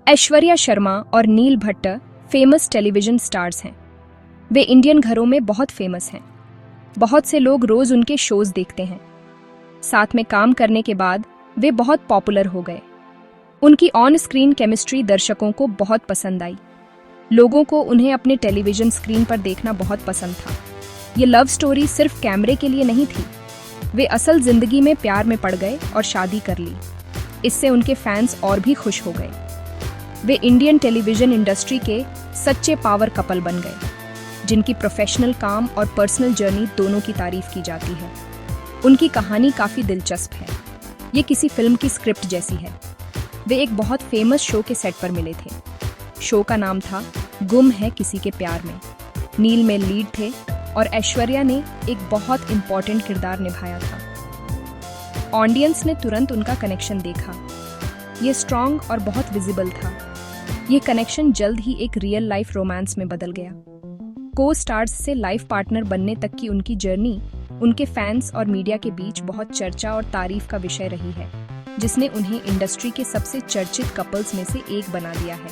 ऐश्वर्या शर्मा और नील Bhatt famous television stars हैं। वे Indian घरों में बहुत फेमस हैं। बहुत से लोग रोज उनके शोज देखते हैं। साथ में काम करने के बाद वे बहुत पॉपुलर हो गए। उनकी ऑन स्क्रीन केमिस्ट्री दर्शकों को बहुत पसंद आई। लोगों को उन्हें अपने टेलीविजन स्क्रीन पर देखना बहुत पसंद था। ये लव स्टोरी सिर्फ कैमरे के लिए नहीं थी। वे असल जिंदगी में प्यार में पड़ गए और शादी कर ली। इससे उनके फैंस और भी खुश हो गए। वे इंडियन टेलीविजन इंडस्ट्री के सच्चे पावर कपल बन गए, जिनकी प्रोफेशनल काम और पर्सनल जर्नी दोनों की तारीफ की जाती है। उनकी कहानी काफी दिलचस्प है। ये किसी फिल्म की स्क्रिप्ट जैसी है। वे एक बहुत फेमस शो के सेट पर मिले थे। शो का नाम था गुम है किसी के प्यार में। नील में लीड थे और ऐश्वर्या ने एक बहुत इंपॉर्टेंट किरदार निभाया था। ऑडियंस ने तुरंत उनका कनेक्शन देखा। ये स्ट्रॉन्ग और बहुत विजिबल था। ये कनेक्शन जल्द ही एक रियल लाइफ रोमांस में बदल गया। को स्टार्स से लाइफ पार्टनर बनने तक की उनकी जर्नी उनके फैंस और मीडिया के बीच बहुत चर्चा और तारीफ का विषय रही है, जिसने उन्हें इंडस्ट्री के सबसे चर्चित कपल्स में से एक बना दिया है।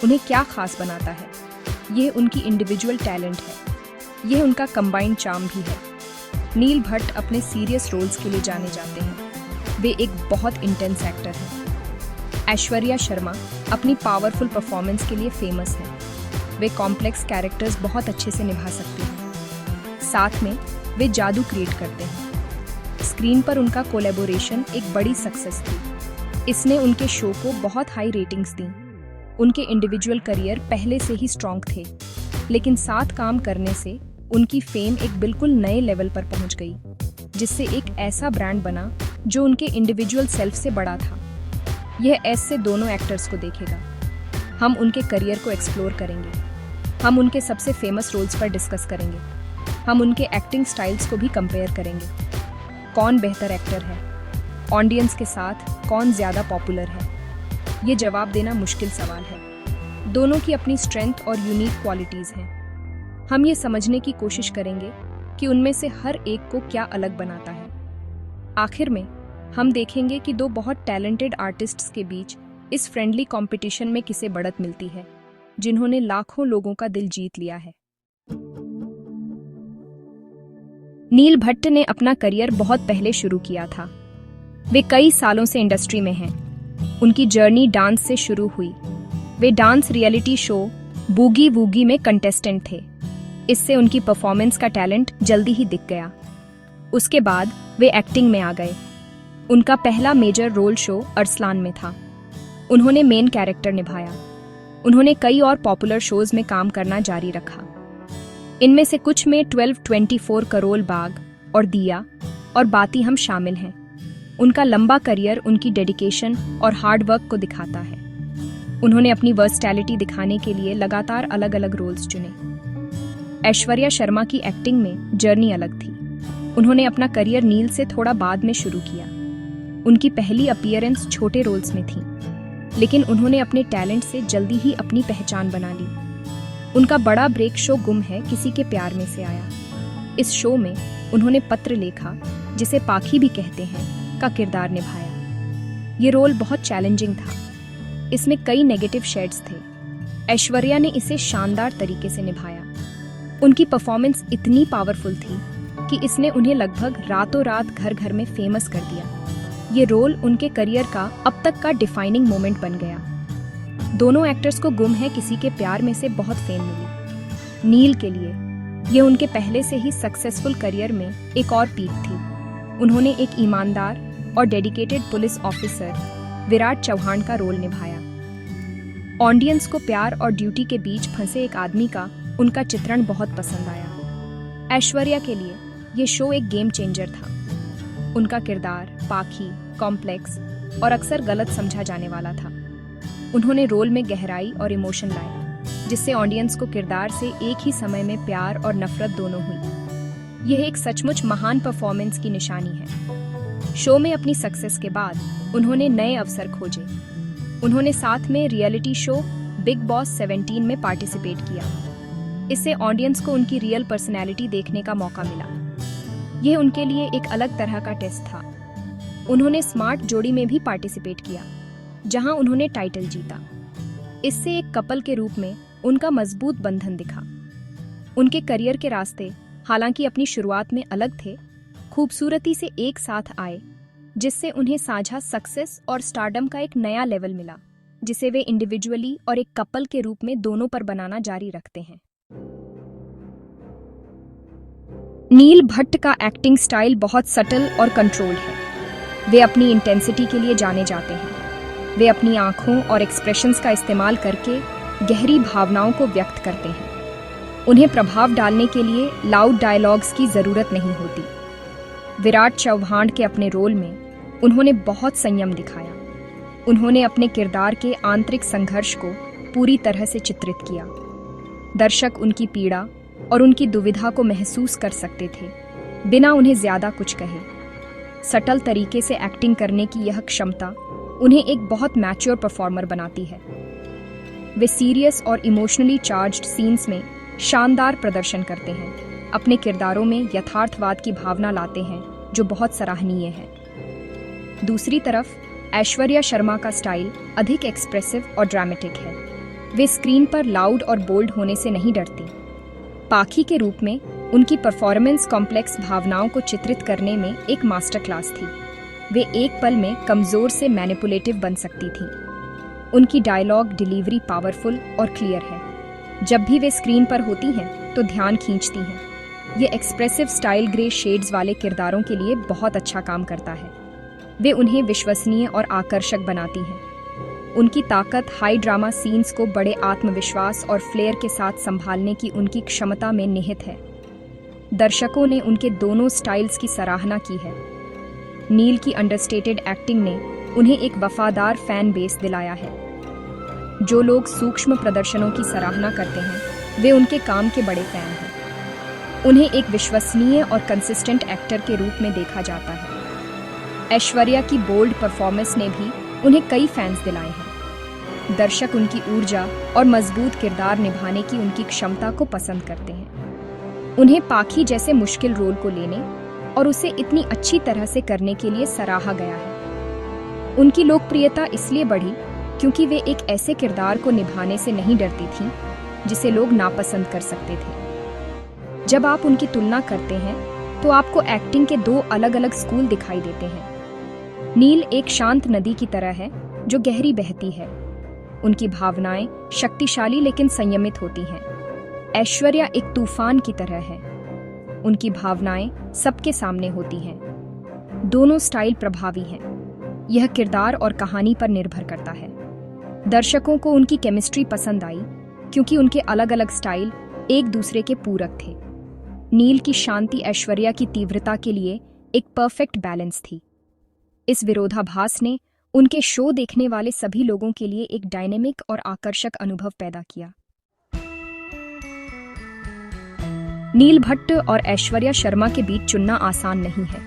उन्हें क्या खास बनाता है? यह उनकी इंडिविजुअल टैलेंट है। यह उनका कंबाइंड चार्म भी है। नील भट्ट अपने सीरियस रोल्स के लिए जाने जाते हैं। वे एक बहुत इंटेंस एक्टर हैं। ऐश्वर्या शर्मा अपनी पावरफुल परफॉर्मेंस के लिए फेमस है। वे कॉम्प्लेक्स कैरेक्टर्स बहुत अच्छे से निभा सकती हैं। साथ में वे जादू क्रिएट करते हैं। स्क्रीन पर उनका कोलैबोरेशन एक बड़ी सक्सेस थी। इसने उनके शो को बहुत हाई रेटिंग्स दी। उनके इंडिविजुअल करियर पहले से ही स्ट्रॉन्ग थे, लेकिन साथ काम करने से उनकी फेम एक बिल्कुल नए लेवल पर पहुंच गई, जिससे एक ऐसा ब्रांड बना जो उनके इंडिविजुअल सेल्फ से बड़ा था। यह ऐसे दोनों एक्टर्स को देखेगा। हम उनके करियर को एक्सप्लोर करेंगे। हम उनके सबसे फेमस रोल्स पर डिस्कस करेंगे। हम उनके एक्टिंग स्टाइल्स को भी कंपेयर करेंगे। कौन बेहतर एक्टर है? ऑडियंस के साथ कौन ज्यादा पॉपुलर है? ये जवाब देना मुश्किल सवाल है। दोनों की अपनी स्ट्रेंथ और यूनिक क्वालिटीज हैं। हम ये समझने की कोशिश करेंगे कि उनमें से हर एक को क्या अलग बनाता है। आखिर में हम देखेंगे कि दो बहुत टैलेंटेड आर्टिस्ट्स के बीच इस फ्रेंडली कंपटीशन में किसे बढ़त मिलती है, जिन्होंने लाखों लोगों का दिल जीत लिया है। नील भट्ट ने अपना करियर बहुत पहले शुरू किया था। वे कई सालों से इंडस्ट्री में हैं। उनकी जर्नी डांस से शुरू हुई। वे dance reality show Boogie Woogie में कंटेस्टेंट थे। इससे उनकी परफॉर्मेंस का टैलेंट जल्दी ही दिख गया। उसके बाद वे एक्टिंग में आ गए। उनका पहला मेजर रोल शो अरसलान में था। उन्होंने मेन कैरेक्टर निभाया। उन्होंने कई और पॉपुलर शोज में काम करना जारी रखा। इनमें से कुछ में 1224 करोल बाग और दिया और बाती हम शामिल हैं। उनका लंबा करियर उनकी डेडिकेशन और हार्ड वर्क को दिखाता है। उन्होंने अपनी वर्सटैलिटी दिखाने के लिए लगातार अलग अलग रोल्स चुने। ऐश्वर्या शर्मा की एक्टिंग में जर्नी अलग थी। उन्होंने अपना करियर नील से थोड़ा बाद में शुरू किया। उनकी पहली अपीयरेंस छोटे रोल्स में थी, लेकिन उन्होंने अपने टैलेंट से जल्दी ही अपनी पहचान बना ली। उनका बड़ा ब्रेक शो गुम है किसी के प्यार में से आया। इस शो में उन्होंने पत्र लेखा, जिसे पाखी भी कहते हैं, का किरदार निभाया। ये रोल बहुत चैलेंजिंग था। इसमें कई नेगेटिव शेड्स थे। ऐश्वर्या ने इसे शानदार तरीके से निभाया। उनकी परफॉर्मेंस इतनी पावरफुल थी कि इसने उन्हें लगभग रातों रात घर घर में फेमस कर दिया। ये रोल उनके करियर का अब तक का डिफाइनिंग मोमेंट बन गया। दोनों एक्टर्स को गुम है किसी के प्यार में से बहुत फेम मिली। नील के लिए ये उनके पहले से ही सक्सेसफुल करियर में एक और पीक थी। उन्होंने एक ईमानदार और dedicated police officer Virat Chauhan का रोल निभाया। ऑडियंस को प्यार और ड्यूटी के बीच फंसे एक आदमी का उनका चित्रण बहुत पसंद आया। ऐश्वर्या के लिए ये शो एक गेम चेंजर था। उनका किरदार पाखी, कॉम्प्लेक्स और अक्सर गलत समझा जाने वाला था। उन्होंने रोल में गहराई और इमोशन लाए, जिससे ऑडियंस को किरदार से एक ही समय में प्यार और नफरत दोनों हुई। यह एक सचमुच महान परफॉर्मेंस की निशानी है। शो में अपनी सक्सेस के बाद उन्होंने नए अवसर खोजे। उन्होंने साथ में रियलिटी शो बिग बॉस 17 में पार्टिसिपेट किया। इससे ऑडियंस को उनकी रियल पर्सनैलिटी देखने का मौका मिला। यह उनके लिए एक अलग तरह का टेस्ट था। उन्होंने स्मार्ट जोड़ी में भी पार्टिसिपेट किया, जहां उन्होंने टाइटल जीता। इससे एक कपल के रूप में उनका मजबूत बंधन दिखा। उनके करियर के रास्ते हालांकि अपनी शुरुआत में अलग थे, खूबसूरती से एक साथ आए, जिससे उन्हें साझा सक्सेस और स्टारडम का एक नया लेवल मिला, जिसे वे इंडिविजुअली और एक कपल के रूप में दोनों पर बनाना जारी रखते हैं। नील भट्ट का एक्टिंग स्टाइल बहुत सटल और कंट्रोल्ड है। वे अपनी इंटेंसिटी के लिए जाने जाते हैं। वे अपनी आंखों और एक्सप्रेशंस का इस्तेमाल करके गहरी भावनाओं को व्यक्त करते हैं। उन्हें प्रभाव डालने के लिए लाउड डायलॉग्स की जरूरत नहीं होती। विराट चौहान के अपने रोल में उन्होंने बहुत संयम दिखाया। उन्होंने अपने किरदार के आंतरिक संघर्ष को पूरी तरह से चित्रित किया। दर्शक उनकी पीड़ा और उनकी दुविधा को महसूस कर सकते थे, बिना उन्हें ज्यादा कुछ कहे। सटल तरीके से एक्टिंग करने की यह क्षमता उन्हें एक बहुत मैच्योर परफॉर्मर बनाती है। वे सीरियस और इमोशनली चार्ज्ड सीन्स में शानदार प्रदर्शन करते हैं, अपने किरदारों में यथार्थवाद की भावना लाते हैं, जो बहुत सराहनीय है। दूसरी तरफ ऐश्वर्या शर्मा का स्टाइल अधिक एक्सप्रेसिव और ड्रामेटिक है। वे स्क्रीन पर लाउड और बोल्ड होने से नहीं डरती। पाखी के रूप में उनकी परफॉर्मेंस कॉम्प्लेक्स भावनाओं को चित्रित करने में एक मास्टर क्लास थी। वे एक पल में कमजोर से मैनिपुलेटिव बन सकती थीं। उनकी डायलॉग डिलीवरी पावरफुल और क्लियर है। जब भी वे स्क्रीन पर होती हैं तो ध्यान खींचती हैं। ये एक्सप्रेसिव स्टाइल ग्रे शेड्स वाले किरदारों के लिए बहुत अच्छा काम करता है। वे उन्हें विश्वसनीय और आकर्षक बनाती हैं। उनकी ताकत हाई ड्रामा सीन्स को बड़े आत्मविश्वास और फ्लेयर के साथ संभालने की उनकी क्षमता में निहित है। दर्शकों ने उनके दोनों स्टाइल्स की सराहना की है। नील की अंडरस्टेटेड एक्टिंग ने उन्हें एक वफादार फैन बेस दिलाया है। जो लोग सूक्ष्म प्रदर्शनों की सराहना करते हैं, वे उनके काम के बड़े फैन हैं। उन्हें एक विश्वसनीय और कंसिस्टेंट एक्टर के रूप में देखा जाता है। ऐश्वर्या की बोल्ड परफॉर्मेंस ने भी उन्हें कई फैंस दिलाए हैं। दर्शक उनकी ऊर्जा और मजबूत किरदार निभाने की उनकी क्षमता को पसंद करते हैं। उन्हें पाखी जैसे मुश्किल रोल को लेने और उसे इतनी अच्छी तरह से करने के लिए सराहा गया है। उनकी लोकप्रियता इसलिए बढ़ी क्योंकि वे एक ऐसे किरदार को निभाने से नहीं डरती थीं जिसे लोग नापसंद कर सकते थे। जब आप उनकी तुलना करते हैं तो आपको एक्टिंग के दो अलग अलग स्कूल दिखाई देते हैं। नील एक शांत नदी की तरह है जो गहरी बहती है। उनकी भावनाएं शक्तिशाली लेकिन संयमित होती हैं। ऐश्वर्या एक तूफान की तरह है। उनकी भावनाएं सबके सामने होती हैं। दोनों स्टाइल प्रभावी हैं। यह किरदार और कहानी पर निर्भर करता है। दर्शकों को उनकी केमिस्ट्री पसंद आई क्योंकि उनके अलग अलग स्टाइल एक दूसरे के पूरक थे। नील की शांति ऐश्वर्या की तीव्रता के लिए एक परफेक्ट बैलेंस थी। इस विरोधाभास ने उनके शो देखने वाले सभी लोगों के लिए एक डायनेमिक और आकर्षक अनुभव पैदा किया। नील भट्ट और ऐश्वर्या शर्मा के बीच चुनना आसान नहीं है।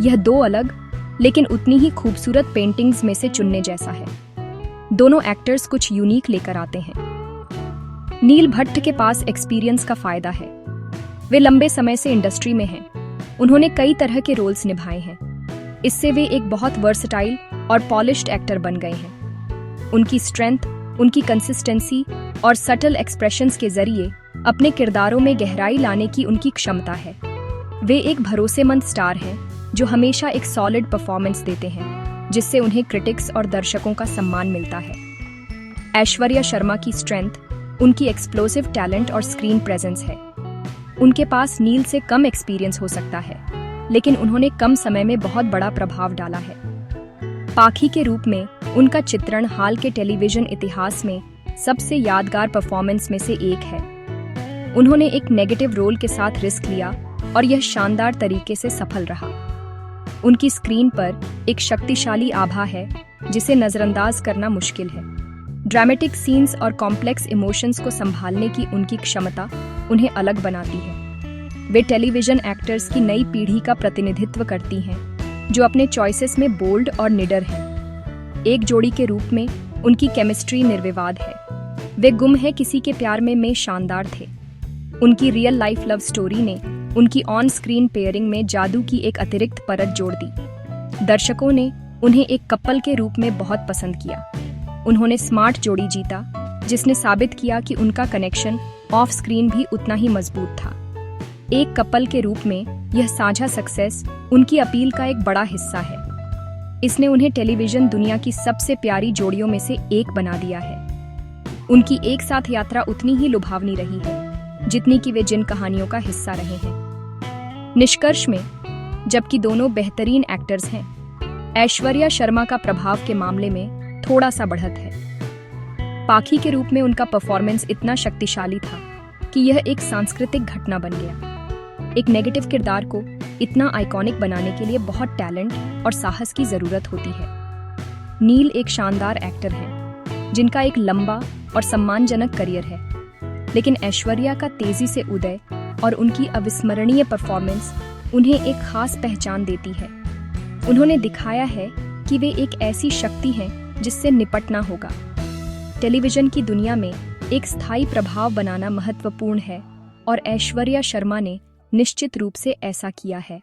यह दो अलग लेकिन उतनी ही खूबसूरत पेंटिंग्स में से चुनने जैसा है। दोनों एक्टर्स कुछ यूनिक लेकर आते हैं। नील भट्ट के पास एक्सपीरियंस का फायदा है। वे लंबे समय से इंडस्ट्री में हैं। उन्होंने कई तरह के रोल्स निभाए हैं। इससे वे एक बहुत वर्सटाइल और पॉलिश्ड एक्टर बन गए हैं। उनकी स्ट्रेंथ, उनकी कंसिस्टेंसी और सटल एक्सप्रेशंस के जरिए अपने किरदारों में गहराई लाने की उनकी क्षमता है। वे एक भरोसेमंद स्टार हैं जो हमेशा एक सॉलिड परफॉर्मेंस देते हैं, जिससे उन्हें क्रिटिक्स और दर्शकों का सम्मान मिलता है। ऐश्वर्या शर्मा की स्ट्रेंथ उनकी एक्सप्लोसिव टैलेंट और स्क्रीन प्रेजेंस है। उनके पास नील से कम एक्सपीरियंस हो सकता है, लेकिन उन्होंने कम समय में बहुत बड़ा प्रभाव डाला है। पाखी के रूप में उनका चित्रण हाल के टेलीविजन इतिहास में सबसे यादगार परफॉर्मेंस में से एक है। उन्होंने एक नेगेटिव रोल के साथ रिस्क लिया और यह शानदार तरीके से सफल रहा। उनकी स्क्रीन पर एक शक्तिशाली आभा है जिसे नजरअंदाज करना मुश्किल है। ड्रामेटिक सीन्स और कॉम्प्लेक्स इमोशंस को संभालने की उनकी क्षमता उन्हें अलग बनाती है। वे टेलीविजन एक्टर्स की नई पीढ़ी का प्रतिनिधित्व करती हैं, जो अपने चॉइसेस में बोल्ड और निडर हैं। एक जोड़ी के रूप में उनकी केमिस्ट्री निर्विवाद है। वे गुम है किसी के प्यार में शानदार थे। उनकी रियल लाइफ लव स्टोरी ने उनकी ऑन स्क्रीन पेयरिंग में जादू की एक अतिरिक्त परत जोड़ दी। दर्शकों ने उन्हें एक कपल के रूप में बहुत पसंद किया। उन्होंने स्मार्ट जोड़ी जीता, जिसने साबित किया कि उनका कनेक्शन ऑफ स्क्रीन भी उतना ही मजबूत था। एक कपल के रूप में यह साझा सक्सेस उनकी अपील का एक बड़ा हिस्सा है। इसने उन्हें टेलीविजन दुनिया की सबसे प्यारी जोड़ियों में से एक बना दिया है। उनकी एक साथ यात्रा उतनी ही लुभावनी रही है जितनी कि वे जिन कहानियों का हिस्सा रहे हैं। निष्कर्ष में, जबकि दोनों बेहतरीन एक्टर्स हैं, ऐश्वर्या शर्मा का प्रभाव के मामले में थोड़ा सा बढ़त है। पाखी के रूप में उनका परफॉर्मेंस इतना शक्तिशाली था कि यह एक सांस्कृतिक घटना बन गया। एक नेगेटिव किरदार को इतना आइकॉनिक बनाने के लिए बहुत टैलेंट और साहस की जरूरत होती है। नील एक शानदार एक्टर है जिनका एक लंबा और सम्मानजनक करियर है, लेकिन ऐश्वर्या का तेजी से उदय और उनकी अविस्मरणीय परफॉर्मेंस उन्हें एक खास पहचान देती है। उन्होंने दिखाया है कि वे एक ऐसी शक्ति हैं जिससे निपटना होगा। टेलीविजन की दुनिया में एक स्थायी प्रभाव बनाना महत्वपूर्ण है और ऐश्वर्या शर्मा ने निश्चित रूप से ऐसा किया है।